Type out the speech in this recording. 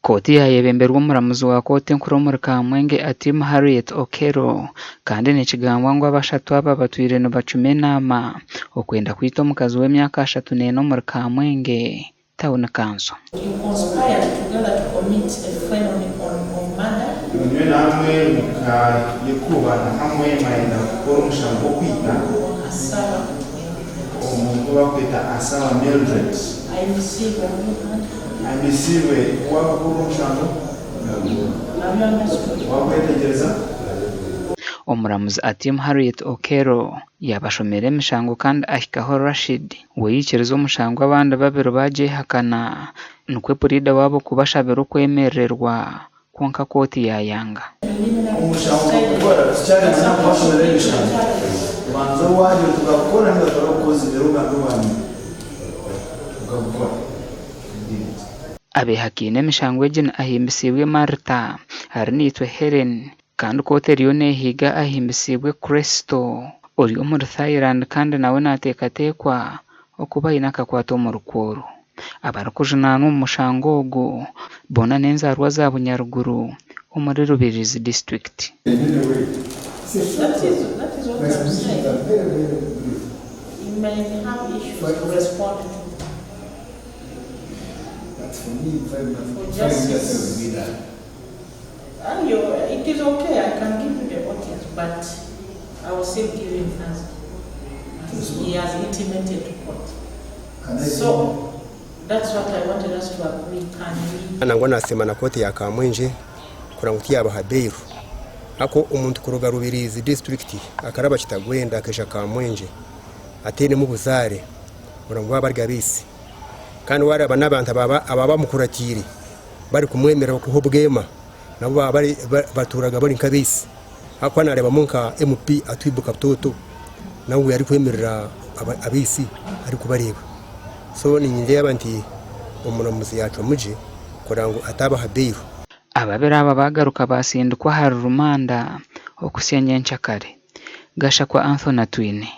Koti yayebemberwa omuramuzi wa kooti enkuru omuri Kamwenge Atim Harriet Okello kandi nikigambwa ngu abashatu aba batwire nibacuma enaama okwenda kwita omukazi w'emyaka 34 omuri Kamwenge Town Council. Omuramuzi Atim Harriet Okello yabashomera emishango kandi ahikaho Rashid weyikiriza omushango abandi babiri bagyehakana nikwe purida wabo kubashabira okwemererwa kwonka kooti yayanga. Abehakine emishango egi ahimbisibwe Martha hari nitwe Helen kandi kooti eriyo nehiga ahimbisibwe Kristo ori omuri Thailand kandi nawe nateekateekwa okuba aine akakwata omu rukooro. Abarikujunana omu mushango ogu boona n'enzarwa za Bunyaruguru omuri Rubirizi district. It is okay, I can give you the audience, but I will still give him as he has intimated to court. So that's what I wanted us to agree. Nangwa nasema na kooti ya Kamwenge kuranguti yabaha beiru ako umuntu kuruga Rubirizi district akaraba kitagwenda akesha Kamwenge atene mu buzare urangwa barga bisi kandi wari abanabantu ababa mukuratiri bari kumwemera ko bwema nabo bari baturaga bari nkabisi akwa nareba munka MP atwibuka toto nawe yari kwemerera abisi ari kubareba so ni nyinde yabanti omuramuzi yacu muje kurango atabaha beiru. Ababiri aba bagaruka basindikwa hari rumanda okusenya enchakare Gashakwa Anthony Twine.